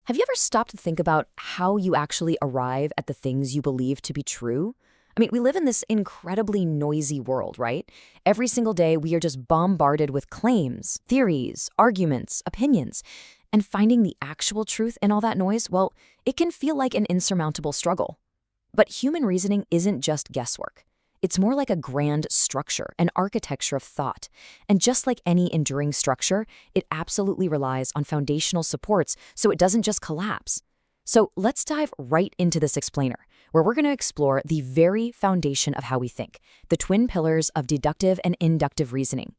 Have you ever stopped to think about how you actually arrive at the things you believe to be true? I mean, we live in this incredibly noisy world, right? Every single day, we are just bombarded with claims, theories, arguments, opinions. And finding the actual truth in all that noise, well, it can feel like an insurmountable struggle. But human reasoning isn't just guesswork. It's more like a grand structure, an architecture of thought. And just like any enduring structure, it absolutely relies on foundational supports so it doesn't just collapse. So let's dive right into this explainer, where we're going to explore the very foundation of how we think, the twin pillars of deductive and inductive reasoning.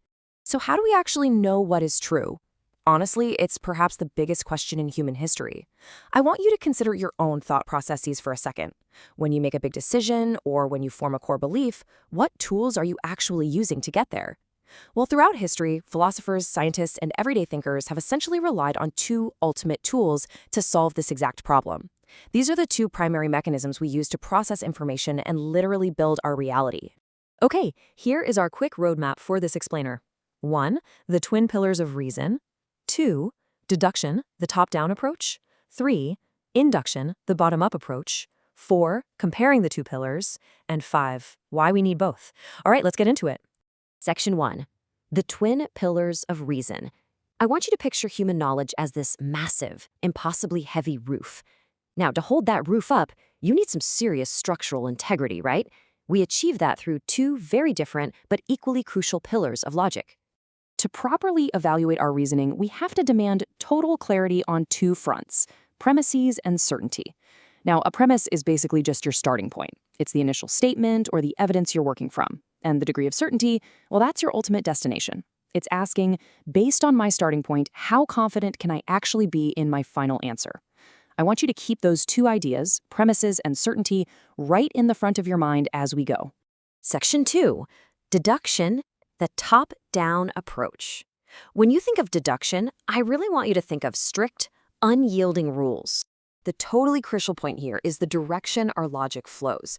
So how do we actually know what is true? Honestly, it's perhaps the biggest question in human history. I want you to consider your own thought processes for a second. When you make a big decision or when you form a core belief, what tools are you actually using to get there? Well, throughout history, philosophers, scientists, and everyday thinkers have essentially relied on two ultimate tools to solve this exact problem. These are the two primary mechanisms we use to process information and literally build our reality. Okay, here is our quick roadmap for this explainer. 1. The twin pillars of reason. 2. Deduction, the top-down approach. 3. Induction, the bottom-up approach. 4. Comparing the two pillars. And 5. Why we need both. All right, let's get into it. Section 1. The twin pillars of reason. I want you to picture human knowledge as this massive, impossibly heavy roof. Now, to hold that roof up, you need some serious structural integrity, right? We achieve that through two very different but equally crucial pillars of logic. To properly evaluate our reasoning, we have to demand total clarity on two fronts: premises and certainty. Now, a premise is basically just your starting point. It's the initial statement or the evidence you're working from. And the degree of certainty, well, that's your ultimate destination. It's asking, based on my starting point, how confident can I actually be in my final answer? I want you to keep those two ideas, premises and certainty, right in the front of your mind as we go. Section 2. Deduction, the top-down approach. When you think of deduction, I really want you to think of strict, unyielding rules. The totally crucial point here is the direction our logic flows.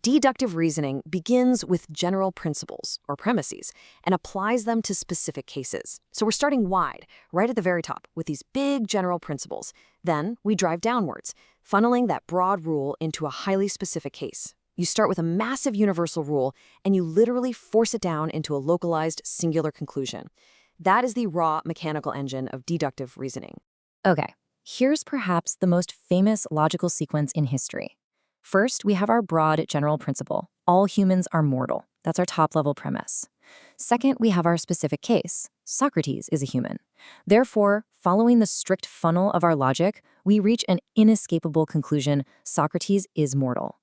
Deductive reasoning begins with general principles, or premises, and applies them to specific cases. So we're starting wide, right at the very top, with these big general principles. Then we drive downwards, funneling that broad rule into a highly specific case. You start with a massive universal rule, and you literally force it down into a localized, singular conclusion. That is the raw mechanical engine of deductive reasoning. Okay, here's perhaps the most famous logical sequence in history. First, we have our broad general principle. All humans are mortal. That's our top-level premise. Second, we have our specific case. Socrates is a human. Therefore, following the strict funnel of our logic, we reach an inescapable conclusion: Socrates is mortal.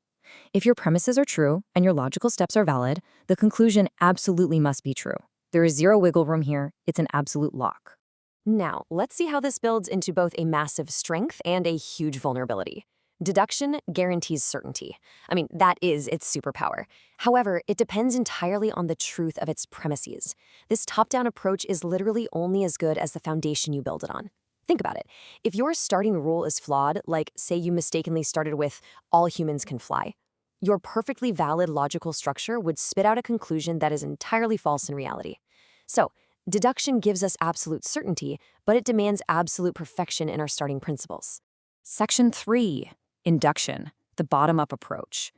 If your premises are true and your logical steps are valid, the conclusion absolutely must be true. There is zero wiggle room here. It's an absolute lock. Now, let's see how this builds into both a massive strength and a huge vulnerability. Deduction guarantees certainty. I mean, that is its superpower. However, it depends entirely on the truth of its premises. This top-down approach is literally only as good as the foundation you build it on. Think about it. If your starting rule is flawed, like say you mistakenly started with all humans can fly, your perfectly valid logical structure would spit out a conclusion that is entirely false in reality. So, deduction gives us absolute certainty, but it demands absolute perfection in our starting principles. Section 3. Induction, the bottom-up approach.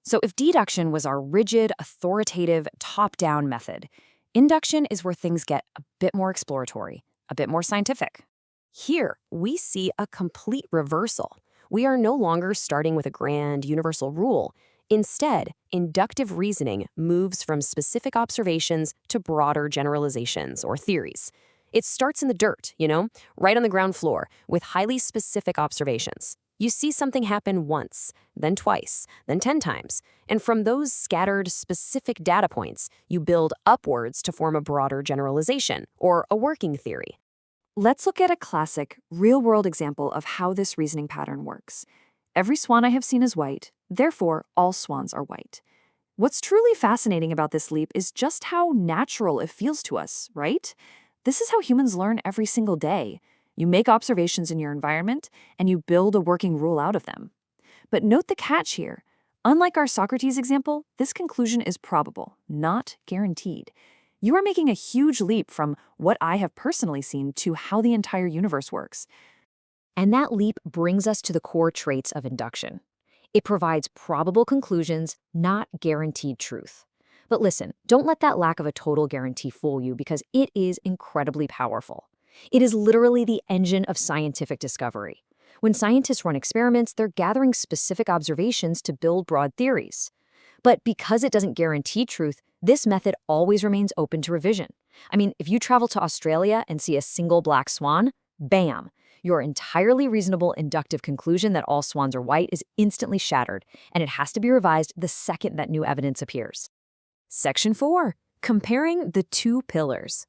So if deduction was our rigid, authoritative, top-down method, induction is where things get a bit more exploratory, a bit more scientific. Here, we see a complete reversal. We are no longer starting with a grand, universal rule. Instead, inductive reasoning moves from specific observations to broader generalizations or theories. It starts in the dirt, right on the ground floor, with highly specific observations. You see something happen once, then twice, then 10 times. And from those scattered, specific data points, you build upwards to form a broader generalization, or a working theory. Let's look at a classic, real-world example of how this reasoning pattern works. Every swan I have seen is white, therefore all swans are white. What's truly fascinating about this leap is just how natural it feels to us, right? This is how humans learn every single day. You make observations in your environment, and you build a working rule out of them. But note the catch here. Unlike our Socrates example, this conclusion is probable, not guaranteed. You are making a huge leap from what I have personally seen to how the entire universe works. And that leap brings us to the core traits of induction. It provides probable conclusions, not guaranteed truth. But listen, don't let that lack of a total guarantee fool you because it is incredibly powerful. It is literally the engine of scientific discovery. When scientists run experiments, they're gathering specific observations to build broad theories. But because it doesn't guarantee truth, this method always remains open to revision. I mean, if you travel to Australia and see a single black swan, bam! Your entirely reasonable inductive conclusion that all swans are white is instantly shattered, and it has to be revised the second that new evidence appears. Section 4. Comparing the two pillars.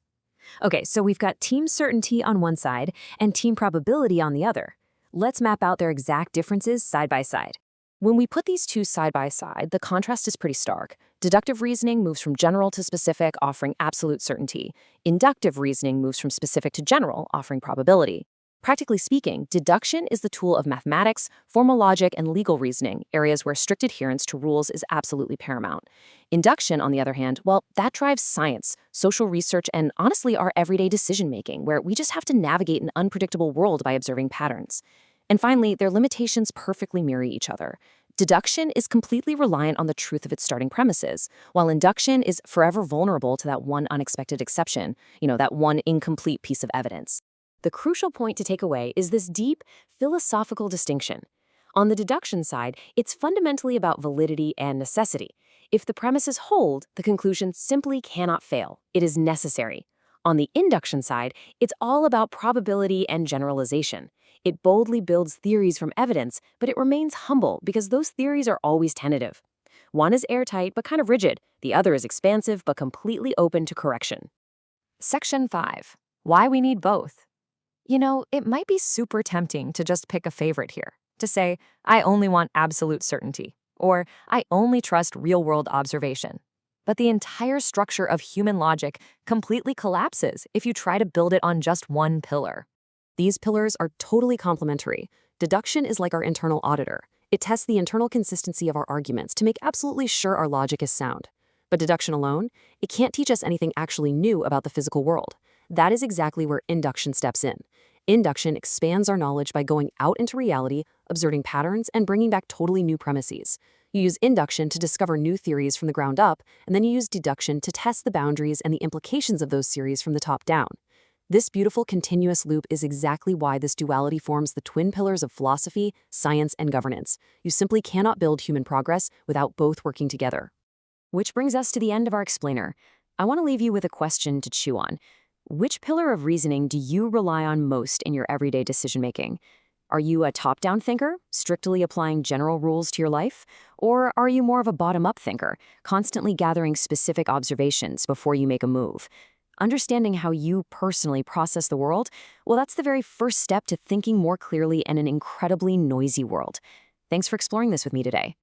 Okay, so we've got team certainty on one side and team probability on the other. Let's map out their exact differences side by side. When we put these two side by side, the contrast is pretty stark. Deductive reasoning moves from general to specific, offering absolute certainty. Inductive reasoning moves from specific to general, offering probability. Practically speaking, deduction is the tool of mathematics, formal logic, and legal reasoning, areas where strict adherence to rules is absolutely paramount. Induction, on the other hand, well, that drives science, social research, and honestly our everyday decision-making, where we just have to navigate an unpredictable world by observing patterns. And finally, their limitations perfectly mirror each other. Deduction is completely reliant on the truth of its starting premises, while induction is forever vulnerable to that one unexpected exception, that one incomplete piece of evidence. The crucial point to take away is this deep, philosophical distinction. On the deduction side, it's fundamentally about validity and necessity. If the premises hold, the conclusion simply cannot fail. It is necessary. On the induction side, it's all about probability and generalization. It boldly builds theories from evidence, but it remains humble because those theories are always tentative. One is airtight but kind of rigid. The other is expansive but completely open to correction. Section 5. Why we need both. It might be super tempting to just pick a favorite here, to say, I only want absolute certainty, or I only trust real-world observation. But the entire structure of human logic completely collapses if you try to build it on just one pillar. These pillars are totally complementary. Deduction is like our internal auditor. It tests the internal consistency of our arguments to make absolutely sure our logic is sound. But deduction alone, it can't teach us anything actually new about the physical world. That is exactly where induction steps in. Induction expands our knowledge by going out into reality, observing patterns, and bringing back totally new premises. You use induction to discover new theories from the ground up, and then you use deduction to test the boundaries and the implications of those theories from the top down. This beautiful continuous loop is exactly why this duality forms the twin pillars of philosophy, science, and governance. You simply cannot build human progress without both working together. Which brings us to the end of our explainer. I want to leave you with a question to chew on. Which pillar of reasoning do you rely on most in your everyday decision-making? Are you a top-down thinker, strictly applying general rules to your life? Or are you more of a bottom-up thinker, constantly gathering specific observations before you make a move? Understanding how you personally process the world, well, that's the very first step to thinking more clearly in an incredibly noisy world. Thanks for exploring this with me today.